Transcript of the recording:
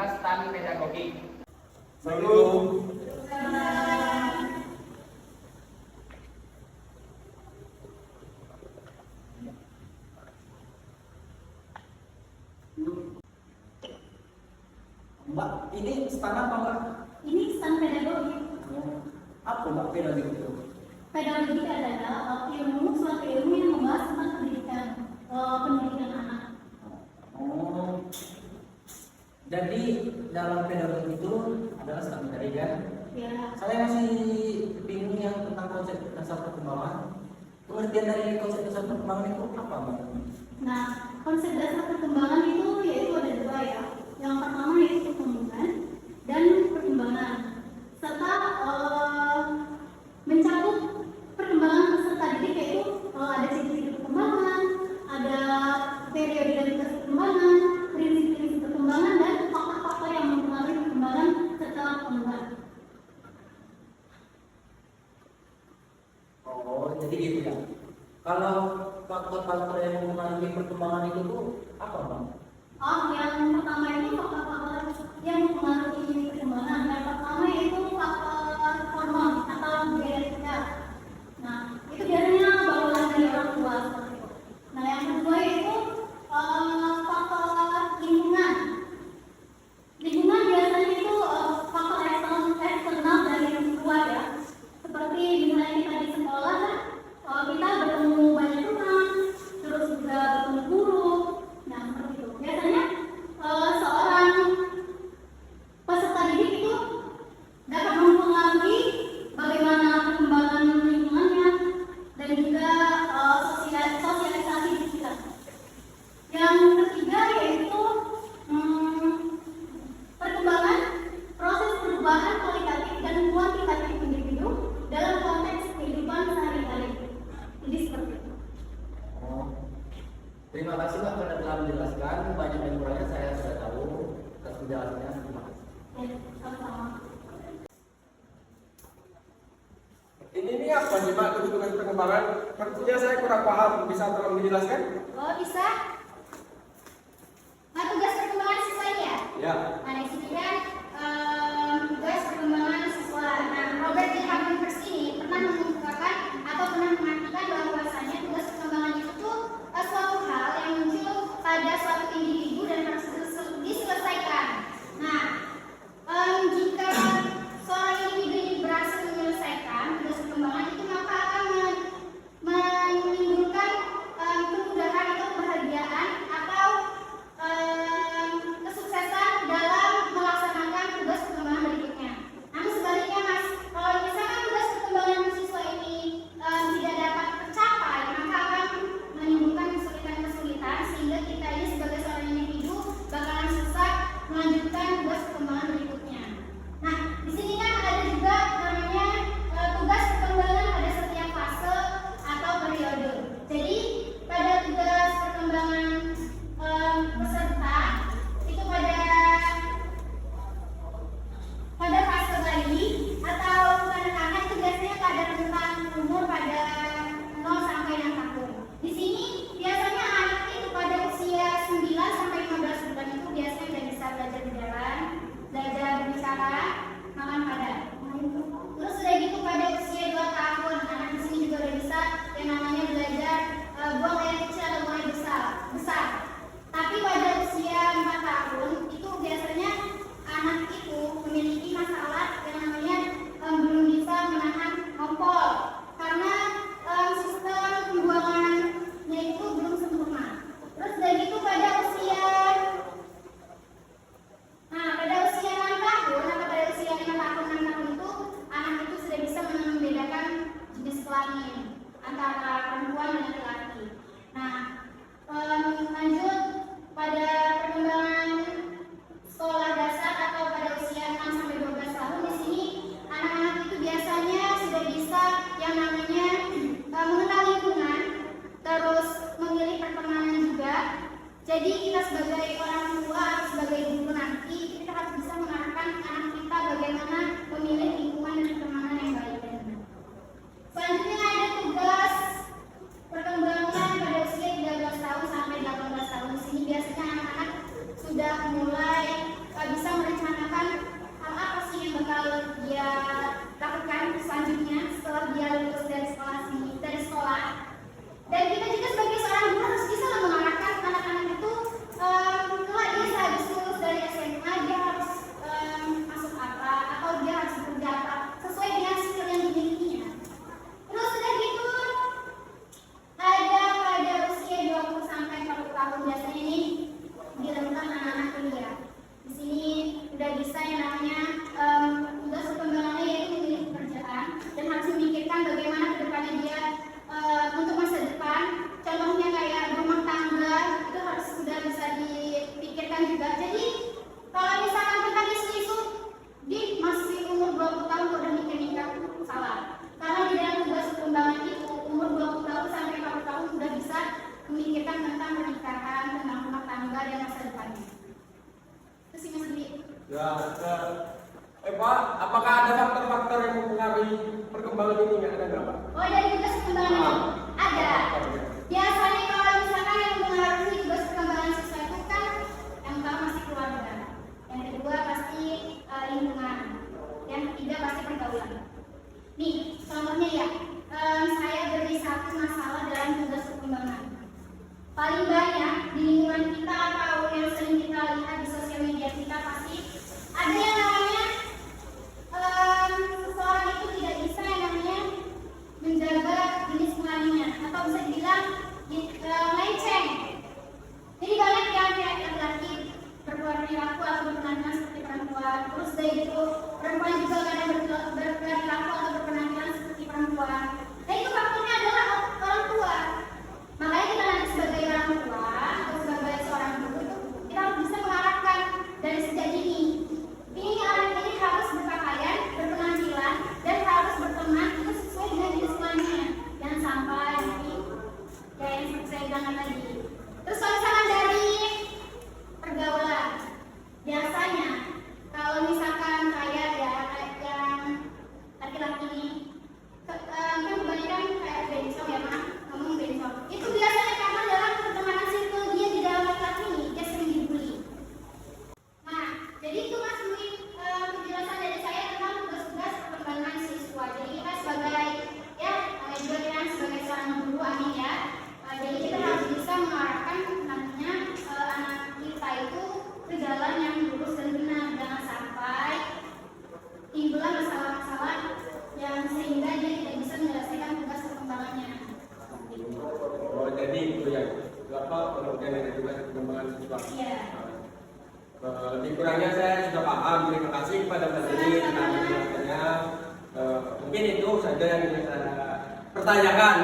Fakultas Tani Pedagogik. Assalamualaikum. Mbak, ini stand apa Mbak? Ini stand pedagogik. Apa Mbak pedagogik itu? Pedagogik adalah suatu ilmu yang membahas tentang pendidikan anak. Oh, jadi dalam pedagogik itu adalah stand tadi kan? Ya, Saya masih bingung yang tentang konsep dasar perkembangan. Pengertian dari konsep dasar perkembangan itu apa Mbak? nah konsep dasar perkembangan itu yaitu ada dua ya. Yang pertama yaitu pertumbuhan dan perkembangan, serta mencakup perkembangan peserta didik yaitu ada ciri-ciri perkembangan, ada periode dan perkembangan, prinsip-prinsip perkembangan dan faktor-faktor yang mempengaruhi perkembangan serta perkembangan. Oh, jadi gitu ya. Kalau faktor-faktor yang mempengaruhi perkembangan itu tuh apa Bang? Yang pertama itu faktor-faktor yang mempengaruhi perkembangan. Yang pertama yaitu faktor hormon atau genetika. Nah, itu biasanya bawaan dari orang tua seperti itu. Nah, yang kedua yaitu faktor lingkungan. Lingkungan biasanya itu faktor eksternal dari luar ya. Seperti misalnya kita di sekolah, kita bertemu banyak teman, terus juga bertemu guru. Nah, seperti itu. Biasanya seorang peserta didik itu dapat mempengaruhi bagaimana perkembangan lingkungannya dan juga sosialisasi di sekitar. Yang ketiga yaitu perkembangan proses perubahan kualitatif dan kuantitatif individu dalam konteks kehidupan sehari-hari. Jadi seperti itu. Oh, terima kasih Mbak karena telah menjelaskan banyak dan kurangnya saya sudah tahu. Atas penjelasannya terima kasih. Ya, sama-sama. Ini nih apa nih Mbak kebutuhan perkembangan? Maksudnya saya kurang paham, bisa tolong dijelaskan? Oh, bisa. Nah, tugas perkembangan siswa ini ya? Ya. Nah, di sini kan tugas perkembangan siswa. Nah, Robert J. Hagenfers ini pernah mengungkapkan atau pernah mengatakan bahwasanya tugas perkembangan itu tuh suatu hal yang muncul pada suatu individu dan harus diselesaikan. Nah, jika seorang individu ini berhasil menyelesaikan tugas perkembangan itu maka akan menimbulkan kemudahan atau kebahagiaan atau kesuksesan dalam bisa merencanakan hal apa sih yang bakal dia lakukan selanjutnya setelah dia lulus dari sekolah. Dan kita juga sebagai seorang guru harus bisa mengarahkan anak-anak itu kelak dia sehabis lulus dari SMA dia harus masuk apa atau dia harus bekerja apa sesuai dengan skill yang dimilikinya. Terus sudah gitu ada pada usia 20 sampai 40 tahun biasanya ini dilakukan anak-anak kuliah. Di sini udah bisa yang namanya tugas perkembangannya yaitu memilih pekerjaan dan harus memikirkan bagaimana kedepannya dia untuk masa depan. Contohnya kayak rumah tangga itu harus sudah bisa dipikirkan juga. Jadi kalau misalkan kita isu-isu di masih umur 20 tahun udah nikah salah. Karena di dalam tugas perkembangan itu umur 20 tahun sampai 40 tahun sudah bisa memikirkan tentang pernikahan, tentang rumah tangga dan masa depannya. Terus sih Mas Dwi. Ya, Pak, apakah ada faktor-faktor yang mempengaruhi perkembangan ini? Nggak ada nggak, Pak? Oh, dari tugas perkembangan itu ada. Biasanya kalau misalkan yang mempengaruhi tugas perkembangan siswa itu kan yang pertama masih keluarga, yang kedua pasti lingkungan, yang ketiga pasti pergaulan. Nih, contohnya ya, saya beri satu masalah dalam tugas perkembangan. Paling banyak di lingkungan kita atau yang sering kita lihat di sosial media kita pasti ada yang namanya seseorang itu tidak bisa yang namanya menjaga jenis kelaminnya atau bisa dibilang melenceng. Jadi banyak yang kayak laki-laki berperilaku atau berpenampilan seperti perempuan. Terus dari itu perempuan juga kadang berperilaku atau berpenampilan seperti perempuan. Nah itu faktornya adalah orang tua. Makanya kita nanti sebagai orang tua atau sebagai seorang guru itu kita harus bisa mengarahkan dari sejak dini. Ini anak ini harus berpakaian, berpenampilan, dan harus berteman itu sesuai dengan jenis kelaminnya. Jangan sampai nanti kayak yang seperti saya bilang tadi. Terus kalau misalkan dari pergaulan, biasanya kalau misalkan kayak ya yang laki-laki ini, kan kebanyakan kayak bencong ya Mak, ngomong bencong. Itu biasanya karena dalam pertemanan circle dia di dalam laki-laki ini dia sering dibully. Nah, jadi itu Mas mungkin penjelasan dari saya tentang tugas-tugas perkembangan siswa. Jadi kita sebagai ya juga kita sebagai seorang guru amin ya. Jadi kita harus bisa mengarahkan nantinya anak kita itu ke jalan yang lurus dan benar, jangan sampai timbullah masalah-masalah yang sehingga dia tidak bisa menyelesaikan tugas perkembangannya. Oh, jadi itu ya. Apa pengertian dari tugas perkembangan siswa? Iya. Lebih kurangnya saya sudah paham. Terima kasih kepada Mbak Dini telah menjelaskannya. Mungkin itu saja yang bisa saya pertanyakan.